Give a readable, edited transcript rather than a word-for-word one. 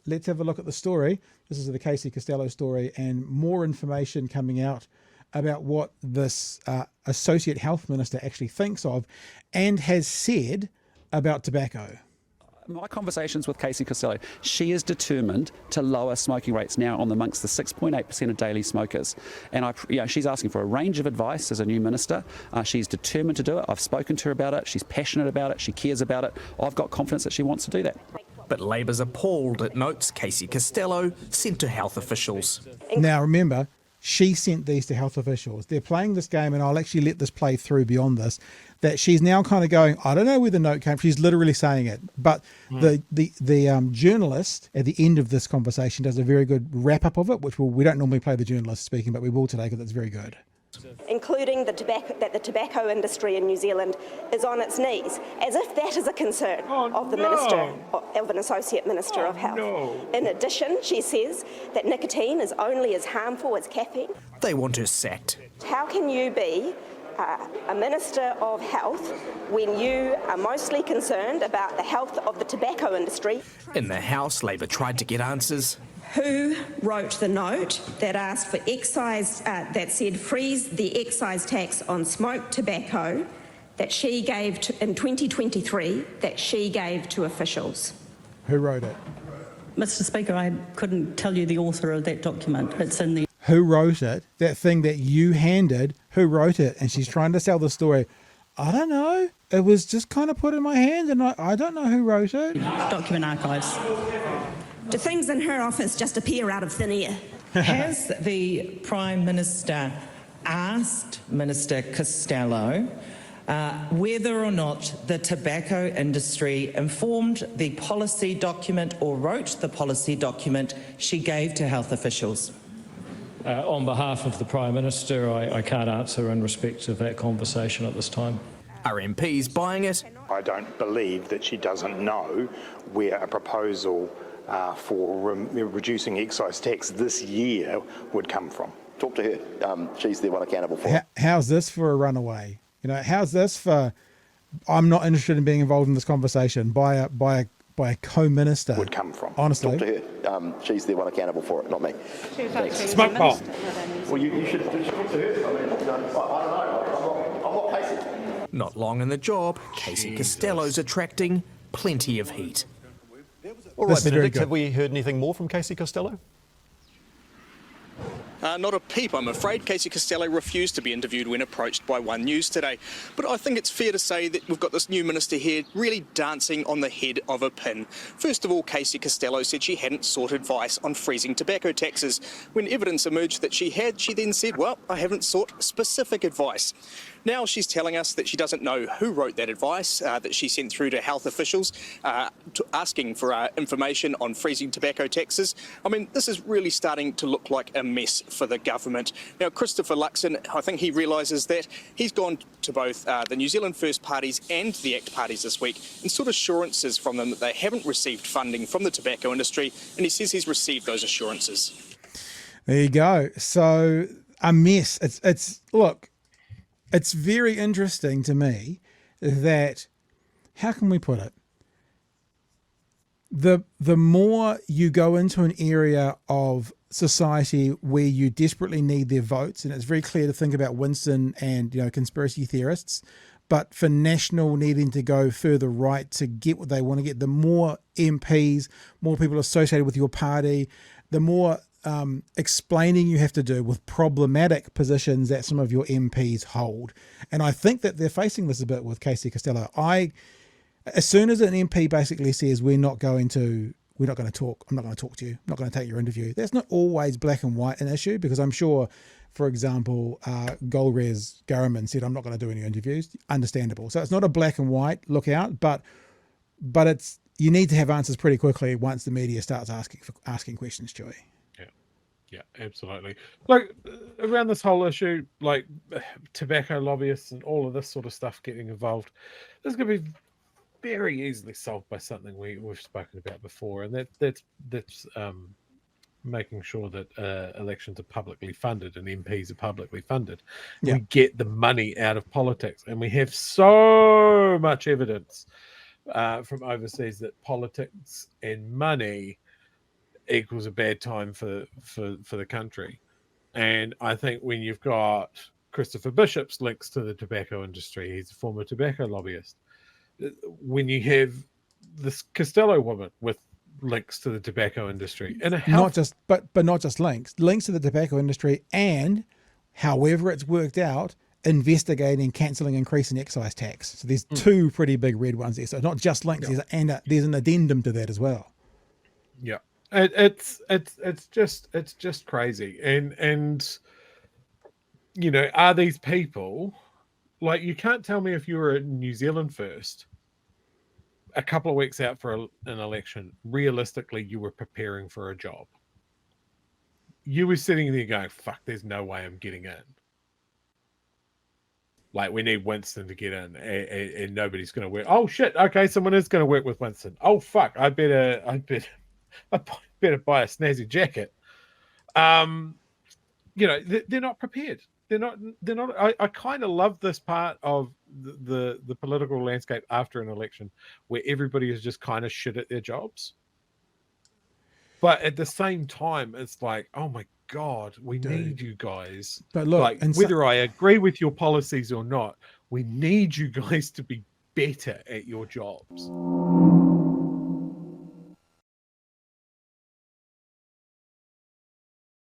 let's have a look at the story. This is the Casey Costello story, and more information coming out about what this Associate Health Minister actually thinks of and has said about tobacco. My conversations with Casey Costello, she is determined to lower smoking rates now amongst the 6.8% of daily smokers. And she's asking for a range of advice as a new minister. She's determined to do it. I've spoken to her about it. She's passionate about it. She cares about it. I've got confidence that she wants to do that. But Labour's appalled at notes Casey Costello sent to health officials. Now, remember, she sent these to health officials. They're playing this game, and I'll actually let this play through beyond this, that she's now kind of going, I don't know where the note came from. She's literally saying it. But the journalist at the end of this conversation does a very good wrap-up of it, which we don't normally play the journalist speaking, but we will today because it's very good. Including that the tobacco industry in New Zealand is on its knees, as if that is a concern of the minister, of an associate minister of health. In addition, she says that nicotine is only as harmful as caffeine. They want her sacked. How can you be a minister of health when you are mostly concerned about the health of the tobacco industry? In the House, Labour tried to get answers. Who wrote the note that asked for excise, that said freeze the excise tax on smoked tobacco that she gave in 2023, that she gave to officials? Who wrote it? Mr. Speaker, I couldn't tell you the author of that document. It's in the... Who wrote it? That thing that you handed, who wrote it? And she's trying to sell the story. I don't know. It was just kind of put in my hand, and I don't know who wrote it. Document archives. Do things in her office just appear out of thin air? Has the Prime Minister asked Minister Costello whether or not the tobacco industry informed the policy document or wrote the policy document she gave to health officials? On behalf of the Prime Minister, I can't answer in respect of that conversation at this time. Are MPs buying it? I don't believe that she doesn't know where a proposal for reducing excise tax this year would come from. Talk to her. She's the one accountable for it. How's this for a runaway? You know, how's this for I'm not interested in being involved in this conversation by a co-minister? Would come from. Honestly. Talk to her. She's the one accountable for it, not me. Smoke bomb. Well, you should talk to her. I mean, I don't know. I'm not Casey. Not long in the job, Casey Costello's attracting plenty of heat. All right, Benedict, have we heard anything more from Casey Costello? Not a peep, I'm afraid. Casey Costello refused to be interviewed when approached by One News today. But I think it's fair to say that we've got this new minister here really dancing on the head of a pin. First of all, Casey Costello said she hadn't sought advice on freezing tobacco taxes. When evidence emerged that she had, she then said, well, I haven't sought specific advice. Now she's telling us that she doesn't know who wrote that advice that she sent through to health officials asking for information on freezing tobacco taxes. I mean, this is really starting to look like a mess for the government. Now, Christopher Luxon, I think he realises that. He's gone to both the New Zealand First parties and the ACT parties this week and sought assurances from them that they haven't received funding from the tobacco industry, and he says he's received those assurances. There you go. So, a mess. Look, it's very interesting to me that, how can we put it? The more you go into an area of society where you desperately need their votes, and it's very clear to think about Winston and conspiracy theorists, but for National needing to go further right to get what they want to get, the more MPs, more people associated with your party, the more explaining you have to do with problematic positions that some of your MPs hold. And I think that they're facing this a bit with Casey Costello. As soon as an MP basically says, we're not going to talk, I'm not going to talk to you, I'm not going to take your interview, that's not always black and white an issue, because I'm sure, for example, Golrez Garriman said, I'm not going to do any interviews. Understandable. So it's not a black and white look out, but it's, you need to have answers pretty quickly once the media starts asking questions, Joey. Yeah, absolutely. Like, around this whole issue, like tobacco lobbyists and all of this sort of stuff getting involved, this is going to be very easily solved by something we've spoken about before, and that's making sure that elections are publicly funded and MPs are publicly funded. Yeah. We get the money out of politics, and we have so much evidence from overseas that politics and money equals a bad time for the country. And I think when you've got Christopher Bishop's links to the tobacco industry, he's a former tobacco lobbyist. When you have this Costello woman with links to the tobacco industry, and not just links to the tobacco industry, and however it's worked out, investigating cancelling increase in excise tax. So there's two pretty big red ones there. So not just links, there's an addendum to that as well. Yeah, it's just crazy, and you know, are these people like, you can't tell me if you were in New Zealand first, a couple of weeks out for an election, realistically you were preparing for a job. You were sitting there going, fuck, there's no way I'm getting in. Like, we need Winston to get in, and nobody's going to work. Oh shit! Okay, someone is going to work with Winston. Oh fuck! I better buy a snazzy jacket. You know, they're not prepared. They're not. I kind of love this part of the political landscape after an election, where everybody is just kind of shit at their jobs. But at the same time, it's like, oh my God, we need you guys. But look, like, whether I agree with your policies or not, we need you guys to be better at your jobs.